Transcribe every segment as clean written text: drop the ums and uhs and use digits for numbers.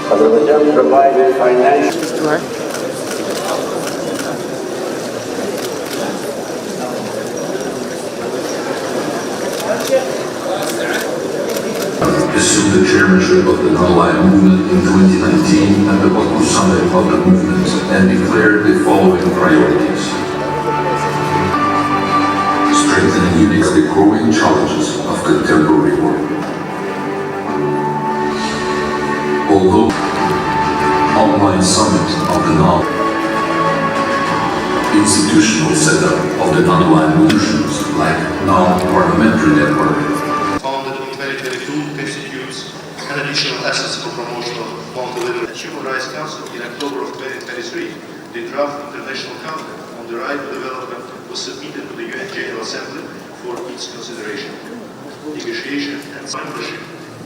Azerbaijan provided financial. Assumed the chairmanship of the non-aligned movement in 2019 at the Baku Summit of the movement and declared the following priorities. Strengthening against the growing challenges of contemporary world. Although online summit of the institutional setup of the non-aligned movements like non-parliamentary network founded in 2022 constitutes an additional asset for promotion of multilateral. The Human Rights Council in October of 2023, the draft international covenant on the right to development was submitted to the UN General Assembly for its consideration, negotiation and membership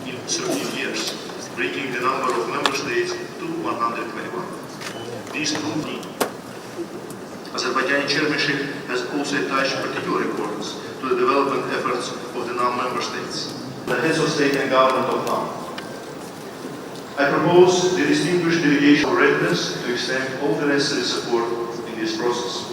in 13 years, bringing the number of member states to 121. These two Azerbaijani chairmanship has also attached particular importance to the development efforts of the non-member states, the heads of state and government of NAM. I propose the distinguished delegation readiness to extend all the necessary support in this process.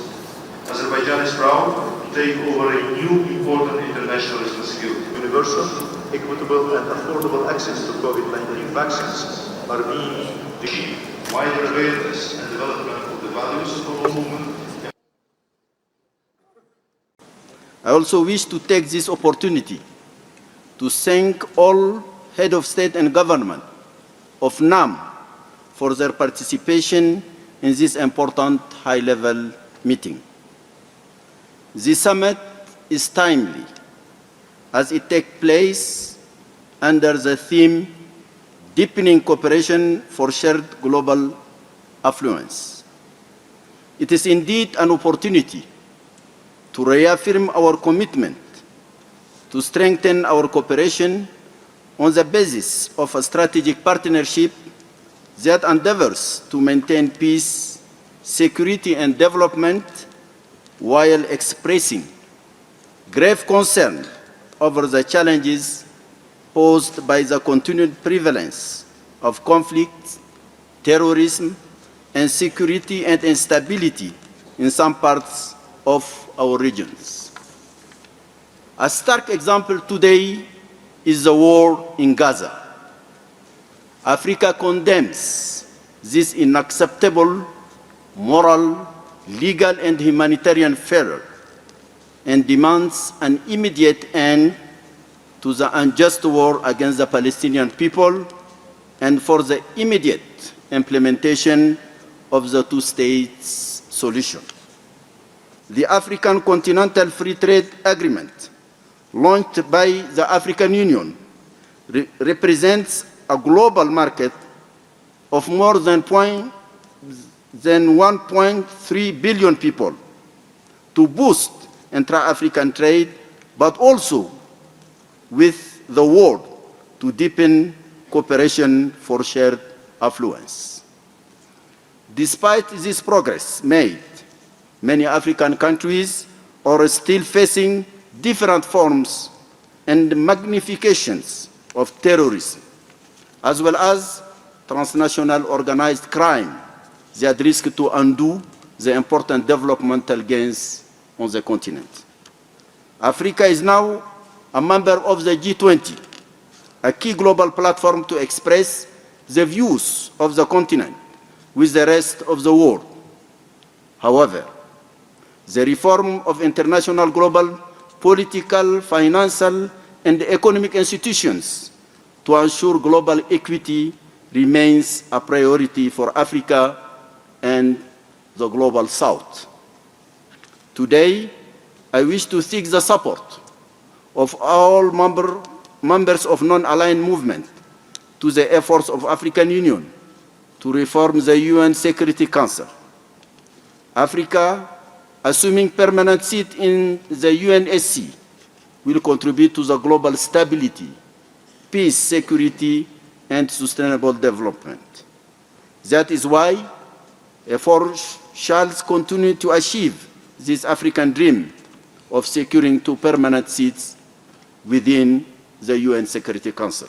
Azerbaijan is proud to take over a new important international responsibility. Universal, equitable and affordable access to COVID-19 vaccines are being achieved. Wider awareness and development of the values of our movement. I also wish to take this opportunity to thank all heads of state and government of NAM for their participation in this important high-level meeting. This summit is timely as it takes place under the theme Deepening Cooperation for Shared Global Affluence. It is indeed an opportunity to reaffirm our commitment to strengthen our cooperation on the basis of a strategic partnership that endeavors to maintain peace, security, and development while expressing grave concern over the challenges posed by the continued prevalence of conflict, terrorism, and security and instability in some parts of our regions. A stark example today is the war in Gaza. Africa condemns this unacceptable moral, legal, and humanitarian failure and demands an immediate end to the unjust war against the Palestinian people and for the immediate implementation of the two-state solution. The African Continental Free Trade Agreement, launched by the African Union, represents a global market of more than 1.3 billion people to boost intra-African trade, but also with the world to deepen cooperation for shared affluence. Despite this progress made, many African countries are still facing different forms and magnifications of terrorism, as well as transnational organized crime that risk to undo the important developmental gains on the continent. Africa is now a member of the G20, a key global platform to express the views of the continent with the rest of the world. However, the reform of international global political, financial, and economic institutions to ensure global equity remains a priority for Africa and the global South. Today, I wish to seek the support of all members of non-aligned movement to the efforts of African Union to reform the UN Security Council. Africa, assuming permanent seat in the UNSC, will contribute to the global stability, peace, security, and sustainable development. That is why efforts shall continue to achieve this African dream of securing 2 permanent seats within the UN Security Council.